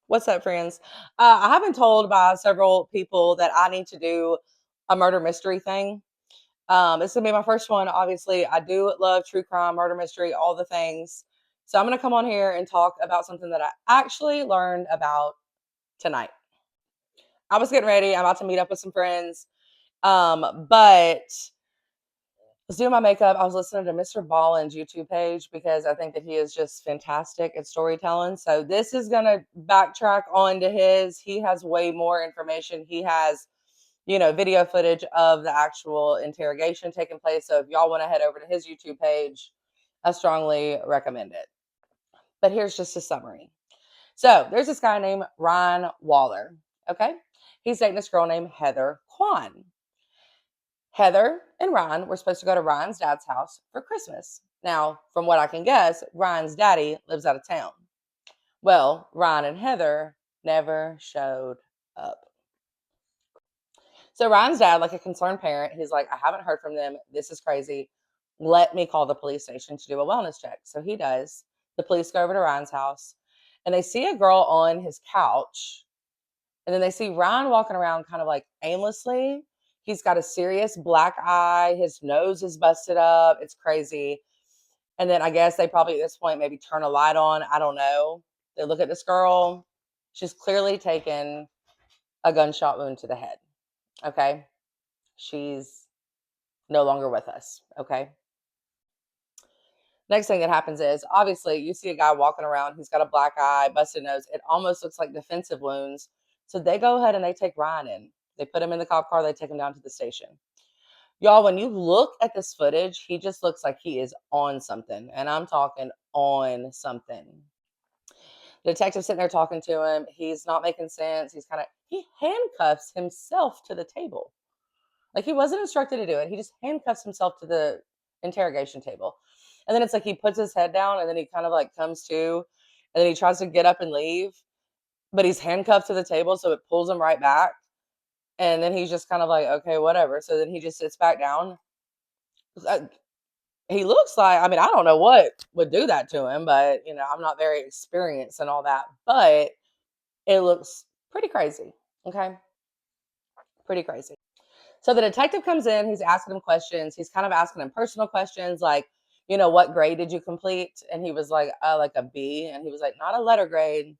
What's up, friends? I have been told by several people that I need to do a murder mystery thing. It's gonna be my first one. Obviously, I do love true crime, murder mystery, all the things. So I'm gonna come on here and talk about something that I actually learned about tonight. I was getting ready. I'm about to meet up with some friends. But I was doing my makeup. I was listening to Mr. Ballin's YouTube page because I think that he is just fantastic at storytelling. So this is gonna backtrack onto his. He has way more information. He has, video footage of the actual interrogation taking place. So if y'all want to head over to his YouTube page, I strongly recommend it. But here's just a summary. So there's this guy named Ryan Waller. Okay. He's dating this girl named Heather Quan. Heather and Ryan were supposed to go to Ryan's dad's house for Christmas. Now, from what I can guess, Ryan's daddy lives out of town. Well, Ryan and Heather never showed up. So Ryan's dad, like a concerned parent, he's like, I haven't heard from them. This is crazy. Let me call the police station to do a wellness check. So he does. The police go over to Ryan's house and they see a girl on his couch. And then they see Ryan walking around kind of like aimlessly. He's got a serious black eye. His nose is busted up. It's crazy. And then I guess they probably at this point maybe turn a light on. I don't know. They look at this girl. She's clearly taken a gunshot wound to the head. Okay. She's no longer with us. Okay. Next thing that happens is obviously you see a guy walking around. He's got a black eye, busted nose. It almost looks like defensive wounds. So they go ahead and they take Ryan in. They put him in the cop car. They take him down to the station. Y'all, when you look at this footage, he just looks like he is on something. And I'm talking on something. The detective sitting there talking to him. He's not making sense. He handcuffs himself to the table. Like he wasn't instructed to do it. He just handcuffs himself to the interrogation table. And then it's like he puts his head down and then he kind of like comes to and then he tries to get up and leave, but he's handcuffed to the table. So it pulls him right back. And then he's just kind of like, okay, whatever. So then he just sits back down. Uh, He looks like, I mean, I don't know what would do that to him, but I'm not very experienced and all that, but it looks pretty crazy. Okay. Pretty crazy. So the detective comes in, he's asking him questions. He's kind of asking him personal questions like, what grade did you complete? And he was like a B. And he was like, not a letter grade,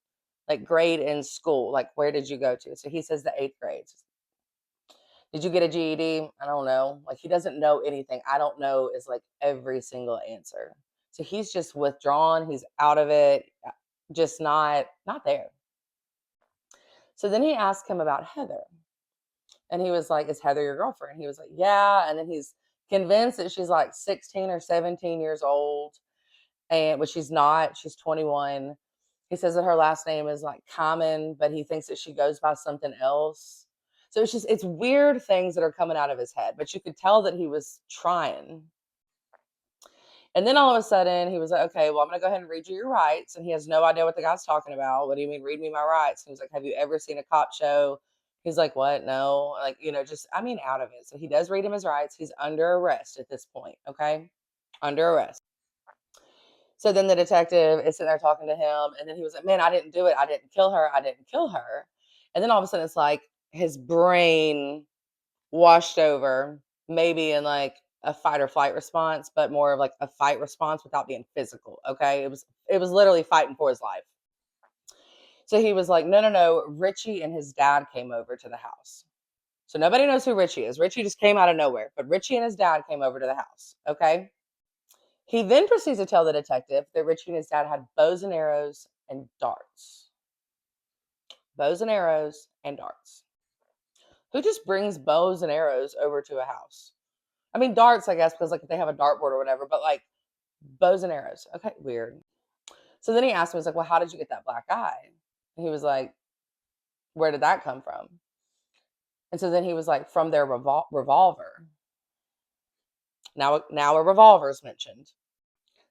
like grade in school. Like, where did you go to? So he says the eighth grade. Did you get a GED? I don't know. Like, he doesn't know anything. I don't know is like every single answer. So he's just withdrawn. He's out of it. Just not there. So then he asked him about Heather. And he was like, "Is Heather your girlfriend?" He was like, "Yeah." And then he's convinced that she's like 16 or 17 years old, but she's not. She's 21. He says that her last name is like Common, but he thinks that she goes by something else. So it's weird things that are coming out of his head, but you could tell that he was trying. And then all of a sudden he was like, okay, well, I'm going to go ahead and read you your rights. And he has no idea what the guy's talking about. What do you mean, read me my rights? And he was like, have you ever seen a cop show? He's like, what? No. Like, out of it. So he does read him his rights. He's under arrest at this point. Okay. Under arrest. So then the detective is sitting there talking to him. And then he was like, man, I didn't do it. I didn't kill her. I didn't kill her. And then all of a sudden it's like his brain washed over, maybe in like a fight or flight response, but more of like a fight response without being physical. Okay. It was literally fighting for his life. So he was like, no, no, no. Richie and his dad came over to the house. So nobody knows who Richie is. Richie just came out of nowhere, but Richie and his dad came over to the house. Okay. He then proceeds to tell the detective that Richie and his dad had bows and arrows and darts. Bows and arrows and darts. Who just brings bows and arrows over to a house? I mean, darts, I guess, because like if they have a dartboard or whatever, but like bows and arrows. Okay, weird. So then he asked me, he's like, well, how did you get that black eye? And he was like, where did that come from? And so then he was like, from their revolver. Now a revolver is mentioned.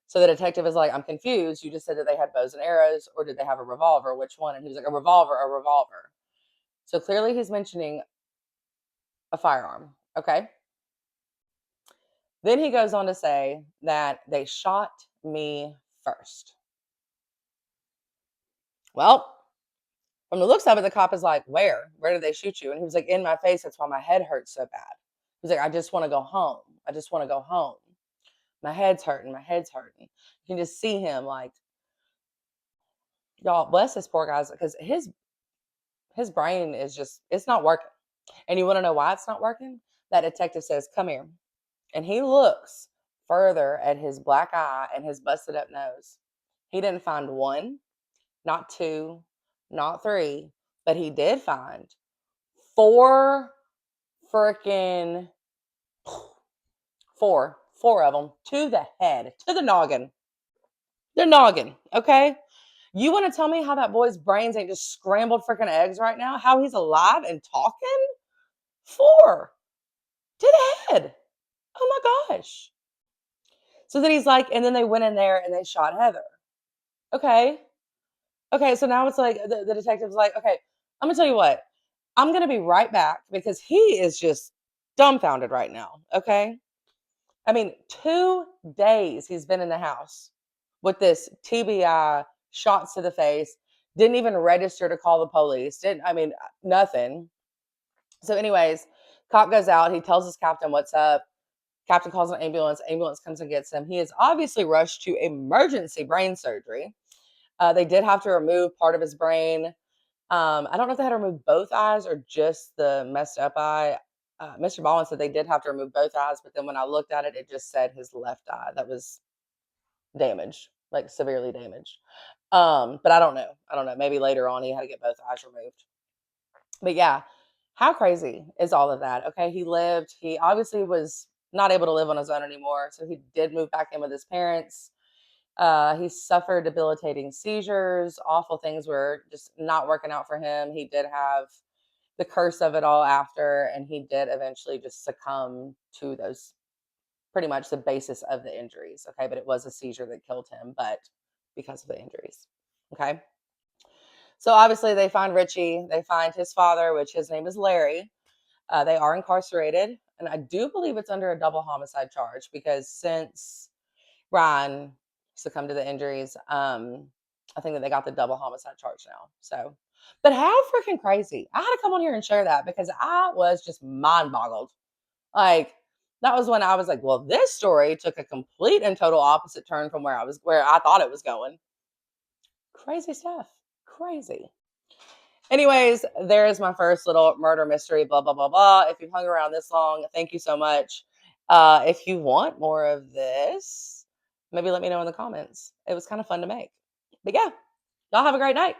So the detective is like, I'm confused. You just said that they had bows and arrows, or did they have a revolver? Which one? And he was like, a revolver, a revolver. So clearly he's mentioning a firearm. Okay. Then he goes on to say that they shot me first. Well, From the looks of it, the cop is like, "Where? Where did they shoot you?" And he was like, "In my face. That's why my head hurts so bad." He's like, "I just want to go home. I just want to go home. My head's hurting. My head's hurting." You can just see him like, y'all, bless this poor guy's because his brain is just it's not working. And you want to know why it's not working? That detective says, "Come here." And he looks further at his black eye and his busted up nose. He didn't find one, not two, not three, but he did find four freaking four of them to the head, to the noggin. Okay. You want to tell me how that boy's brains ain't just scrambled freaking eggs right now? How he's alive and talking? Four to the head. Oh my gosh. So then he's like, and then they went in there and they shot Heather. Okay. Okay. So now it's like the detective's like, okay, I'm gonna tell you what. I'm gonna be right back because he is just dumbfounded right now. Okay. I mean, 2 days he's been in the house with this TBI, shots to the face, didn't even register to call the police. Didn't I mean nothing. So, anyways, cop goes out, he tells his captain what's up. Captain calls an ambulance. Ambulance comes and gets him. He is obviously rushed to emergency brain surgery. They did have to remove part of his brain. I don't know if they had to remove both eyes or just the messed up eye. Mr. Baldwin said they did have to remove both eyes, but then when I looked at it, it just said his left eye that was damaged, like severely damaged. But I don't know. I don't know. Maybe later on he had to get both eyes removed. But yeah, how crazy is all of that? Okay, he lived. He obviously was not able to live on his own anymore, so he did move back in with his parents. He suffered debilitating seizures. Awful things were just not working out for him. He did have the curse of it all after, and he did eventually just succumb to those pretty much the basis of the injuries. Okay, but it was a seizure that killed him, but because of the injuries. Okay, so obviously they find Richie, they find his father, which his name is Larry. They are incarcerated, and I do believe it's under a double homicide charge because since Ryan succumbed to the injuries, I think that they got the double homicide charge now. So, but how freaking crazy! I had to come on here and share that because I was just mind boggled. Like that was when I was like, well, this story took a complete and total opposite turn from where I thought it was going. Crazy stuff. Crazy. Anyways, there is my first little murder mystery, blah, blah, blah, blah. If you've hung around this long, thank you so much. If you want more of this, maybe let me know in the comments. It was kind of fun to make. But yeah, y'all have a great night.